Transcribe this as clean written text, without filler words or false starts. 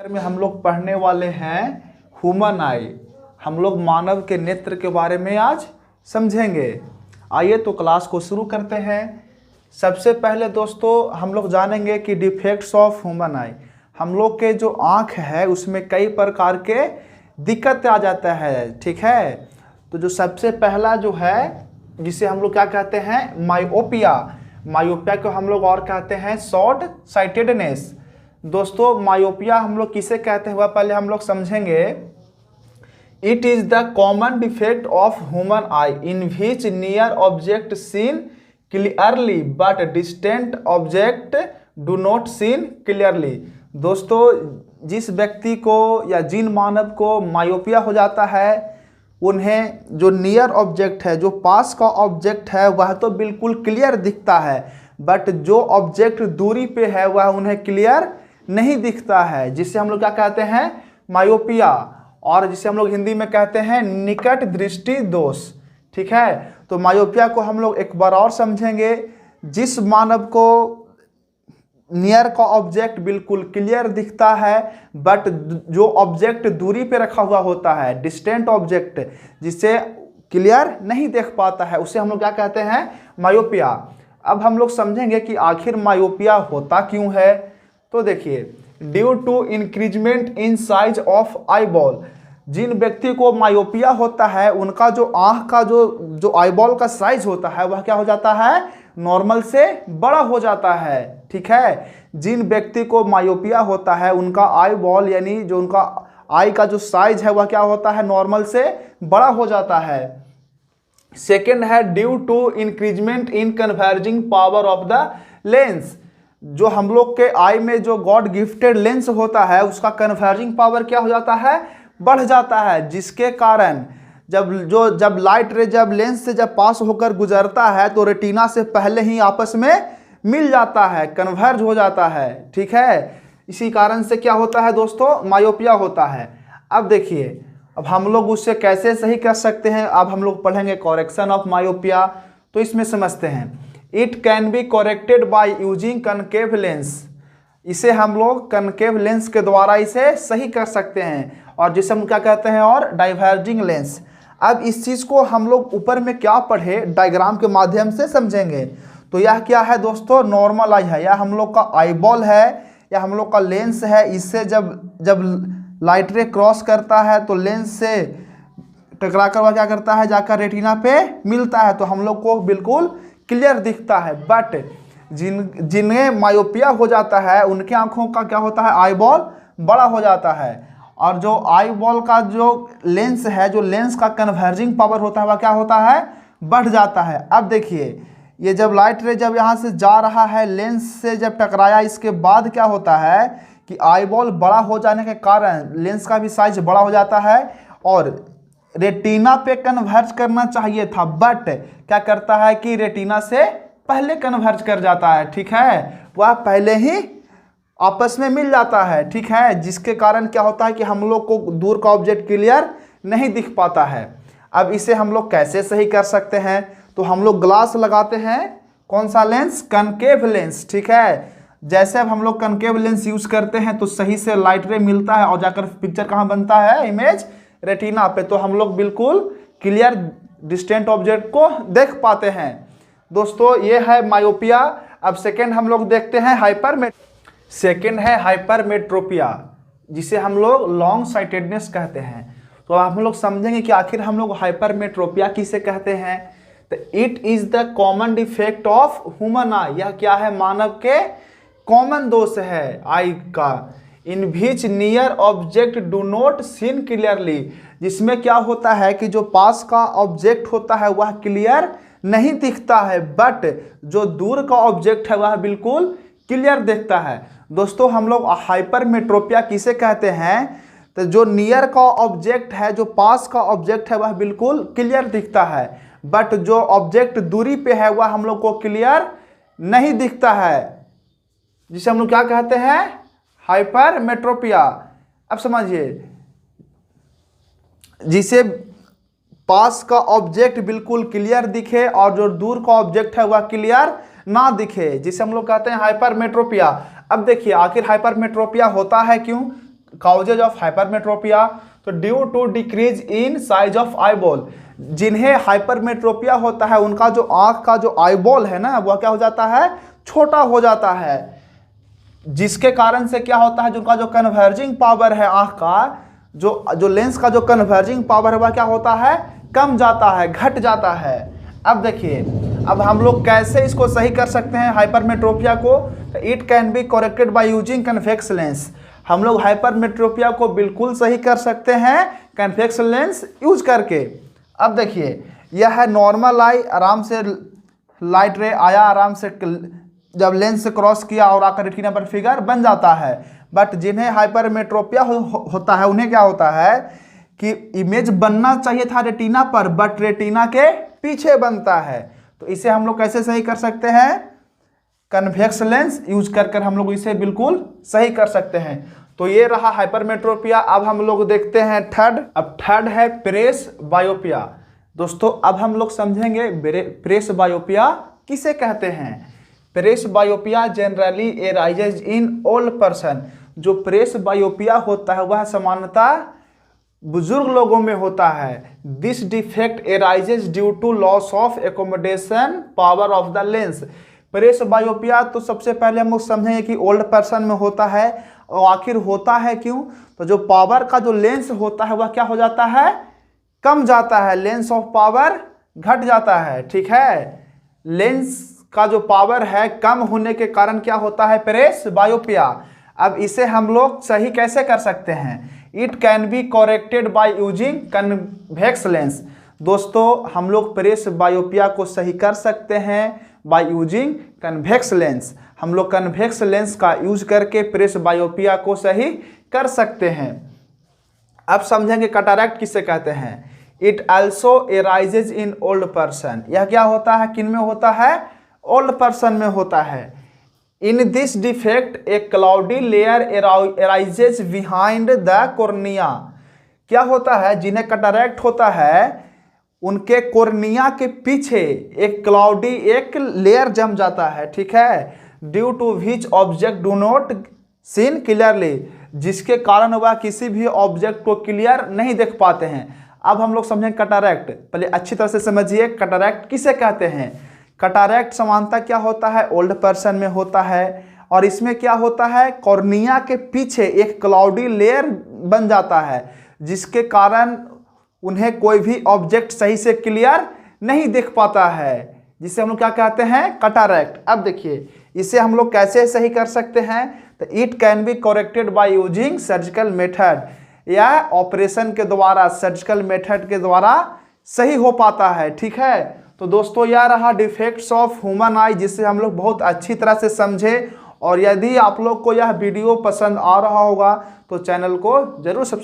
में हम लोग पढ़ने वाले हैं ह्यूमन आई। हम लोग मानव के नेत्र के बारे में आज समझेंगे। आइए तो क्लास को शुरू करते हैं। सबसे पहले दोस्तों हम लोग जानेंगे कि डिफेक्ट्स ऑफ ह्यूमन आई। हम लोग के जो आँख है उसमें कई प्रकार के दिक्कत आ जाता है, ठीक है। तो जो सबसे पहला जो है जिसे हम लोग क्या कहते हैं, मायोपिया। मायोपिया को हम लोग और कहते हैं शॉर्ट साइटेडनेस। दोस्तों मायोपिया हम लोग किसे कहते हैं वह पहले हम लोग समझेंगे। It is the common defect of human eye in which near object seen clearly but distant object do not seen clearly. दोस्तों जिस व्यक्ति को या जिन मानव को मायोपिया हो जाता है उन्हें जो नियर ऑब्जेक्ट है, जो पास का ऑब्जेक्ट है वह तो बिल्कुल क्लियर दिखता है, बट जो ऑब्जेक्ट दूरी पे है वह उन्हें क्लियर नहीं दिखता है, जिसे हम लोग क्या कहते हैं, मायोपिया। और जिसे हम लोग हिंदी में कहते हैं निकट दृष्टि दोष, ठीक है। तो मायोपिया को हम लोग एक बार और समझेंगे। जिस मानव को नियर का ऑब्जेक्ट बिल्कुल क्लियर दिखता है बट जो ऑब्जेक्ट दूरी पे रखा हुआ होता है, डिस्टेंट ऑब्जेक्ट जिसे क्लियर नहीं देख पाता है, उसे हम लोग क्या कहते हैं, मायोपिया। अब हम लोग समझेंगे कि आखिर मायोपिया होता क्यों है। तो देखिए, due to increment in size of eyeball. जिन व्यक्ति को मायोपिया होता है उनका जो आँख का जो आईबॉल का साइज होता है वह क्या हो जाता है, नॉर्मल से बड़ा हो जाता है, ठीक है। जिन व्यक्ति को मायोपिया होता है उनका आई बॉल यानी जो उनका आई का जो साइज है वह क्या होता है, नॉर्मल से बड़ा हो जाता है। सेकेंड है due to increment in converging power of the lens. जो हम लोग के आई में जो गॉड गिफ्टेड लेंस होता है उसका कन्वर्जिंग पावर क्या हो जाता है, बढ़ जाता है, जिसके कारण जब लाइट रे जब लेंस से जब पास होकर गुजरता है तो रेटिना से पहले ही आपस में मिल जाता है, कन्वर्ज हो जाता है, ठीक है। इसी कारण से क्या होता है दोस्तों, मायोपिया होता है। अब देखिए, अब हम लोग उससे कैसे सही कर सकते हैं। अब हम लोग पढ़ेंगे करेक्शन ऑफ मायोपिया। तो इसमें समझते हैं, it can be corrected by using concave lens. इसे हम लोग कनकेव लेंस के द्वारा इसे सही कर सकते हैं, और जिसे हम क्या कहते हैं, और डाइवर्जिंग लेंस। अब इस चीज़ को हम लोग ऊपर में क्या पढ़े डायग्राम के माध्यम से समझेंगे। तो यह क्या है दोस्तों, नॉर्मल आई है, यह हम लोग का आईबॉल है, या हम लोग का लेंस है। इससे जब लाइट रे क्रॉस करता है तो लेंस से टकरा कर वह क्या करता है, जाकर रेटिना पे मिलता है, तो हम लोग को बिल्कुल क्लियर दिखता है। बट जिन्हें मायोपिया हो जाता है उनके आँखों का क्या होता है, आईबॉल बड़ा हो जाता है, और जो आई बॉल का जो लेंस है, जो लेंस का कन्वर्जिंग पावर होता है वह क्या होता है, बढ़ जाता है। अब देखिए, ये जब लाइट रे जब यहाँ से जा रहा है, लेंस से जब टकराया, इसके बाद क्या होता है कि आई बॉल बड़ा हो जाने के कारण लेंस का भी साइज बड़ा हो जाता है, और रेटिना पे कन्वर्ज करना चाहिए था, बट क्या करता है कि रेटिना से पहले कन्वर्ज कर जाता है, ठीक है। वह पहले ही आपस में मिल जाता है, ठीक है, जिसके कारण क्या होता है कि हम लोग को दूर का ऑब्जेक्ट क्लियर नहीं दिख पाता है। अब इसे हम लोग कैसे सही कर सकते हैं। तो हम लोग ग्लास लगाते हैं, कौन सा लेंस, कनकेव लेंस, ठीक है। जैसे अब हम लोग कनकेव लेंस यूज करते हैं तो सही से लाइट रे मिलता है और जाकर पिक्चर कहाँ बनता है, इमेज रेटिना पे, तो हम लोग बिल्कुल क्लियर डिस्टेंट ऑब्जेक्ट को देख पाते हैं। दोस्तों ये है मायोपिया। अब सेकेंड हम लोग देखते हैं हाइपरमेट्रोपिया, जिसे हम लोग लॉन्ग साइटेडनेस कहते हैं। तो हम लोग समझेंगे कि आखिर हम लोग हाइपरमेट्रोपिया किसे कहते हैं। तो it is the common defect of human आई। यह क्या है, मानव के कॉमन दोष है आई का। In which near object do not seen clearly. जिसमें क्या होता है कि जो पास का ऑब्जेक्ट होता है वह क्लियर नहीं दिखता है, बट जो दूर का ऑब्जेक्ट है वह बिल्कुल क्लियर दिखता है। दोस्तों हम लोग हाइपरमेट्रोपिया किसे कहते हैं, तो जो नियर का ऑब्जेक्ट है, जो पास का ऑब्जेक्ट है वह बिल्कुल क्लियर दिखता है, बट जो ऑब्जेक्ट दूरी पे है वह हम लोग को क्लियर नहीं दिखता है, जिसे हम लोग क्या कहते हैं, हाइपरमेट्रोपिया। अब समझिए, जिसे पास का ऑब्जेक्ट बिल्कुल क्लियर दिखे और जो दूर का ऑब्जेक्ट है वह क्लियर ना दिखे, जिसे हम लोग कहते हैं हाइपरमेट्रोपिया। अब देखिए आखिर हाइपरमेट्रोपिया होता है क्यों। काउजेज ऑफ हाइपरमेट्रोपिया, तो due to decrease in size of eyeball, जिन्हें हाइपरमेट्रोपिया होता है उनका जो आंख का जो आईबॉल है ना वह क्या हो जाता है, छोटा हो जाता है, जिसके कारण से क्या होता है, जो उनका जो कन्वर्जिंग पावर है आंख का, जो लेंस का जो कन्वर्जिंग पावर है वह क्या होता है, कम जाता है, घट जाता है। अब देखिए, अब हम लोग कैसे इसको सही कर सकते हैं हाइपरमेट्रोपिया को, it can be corrected by using convex lens. हम लोग हाइपरमेट्रोपिया को बिल्कुल सही कर सकते हैं कन्वेक्स लेंस यूज करके। अब देखिए, यह है नॉर्मल आई, आराम से लाइट रे आया, आराम से जब लेंस से क्रॉस किया और आकर रेटिना पर फिगर बन जाता है। बट जिन्हें हाइपरमेट्रोपिया होता है उन्हें क्या होता है कि इमेज बनना चाहिए था रेटिना पर, बट रेटिना के पीछे बनता है। तो इसे हम लोग कैसे सही कर सकते हैं, कन्वेक्स लेंस यूज कर हम लोग इसे बिल्कुल सही कर सकते हैं। तो ये रहा हाइपरमेट्रोपिया। अब हम लोग देखते हैं थर्ड। अब थर्ड है प्रेस बायोपिया। दोस्तों अब हम लोग समझेंगे प्रेस बायोपिया किसे कहते हैं। Presbyopia generally arises in old person. जो प्रेस बायोपिया होता है वह सामान्यतः बुजुर्ग लोगों में होता है। This defect arises due to loss of accommodation power of the lens. Presbyopia तो सबसे पहले हम लोग समझेंगे कि ओल्ड पर्सन में होता है, और आखिर होता है क्यों, तो जो पावर का जो लेंस होता है वह क्या हो जाता है, कम जाता है, लेंस ऑफ पावर घट जाता है। ठीक है, लेंस का जो पावर है कम होने के कारण क्या होता है, प्रेस बायोपिया। अब इसे हम लोग सही कैसे कर सकते हैं, it can be corrected by using convex lens. दोस्तों हम लोग प्रेस बायोपिया को सही कर सकते हैं बाय यूजिंग कन्वेक्स लेंस। हम लोग कन्वेक्स लेंस का यूज करके प्रेस बायोपिया को सही कर सकते हैं। अब समझेंगे कैटरैक्ट किसे कहते हैं। It also arises in old person. यह क्या होता है, किन में होता है, ओल्ड पर्सन में होता है। In this defect A cloudy layer arises behind the cornea. क्या होता है, जिन्हें कैटरैक्ट होता है उनके कॉर्निया के पीछे एक क्लाउडी एक लेयर जम जाता है। ठीक है, due to which object do not seen clearly, जिसके कारण वह किसी भी ऑब्जेक्ट को क्लियर नहीं देख पाते हैं। अब हम लोग समझें कैटरैक्ट। पहले अच्छी तरह से समझिए कैटरैक्ट किसे कहते हैं। कैटरैक्ट समानता क्या होता है, ओल्ड पर्सन में होता है, और इसमें क्या होता है, कॉर्निया के पीछे एक क्लाउडी लेयर बन जाता है, जिसके कारण उन्हें कोई भी ऑब्जेक्ट सही से क्लियर नहीं देख पाता है, जिसे हम लोग क्या कहते हैं, कैटरैक्ट। अब देखिए इसे हम लोग कैसे सही कर सकते हैं, तो it can be corrected by using surgical method, या ऑपरेशन के द्वारा, सर्जिकल मेथड के द्वारा सही हो पाता है। ठीक है, तो दोस्तों यह रहा डिफेक्ट्स ऑफ ह्यूमन आई, जिससे हम लोग बहुत अच्छी तरह से समझे। और यदि आप लोग को यह वीडियो पसंद आ रहा होगा तो चैनल को जरूर सब्सक्राइब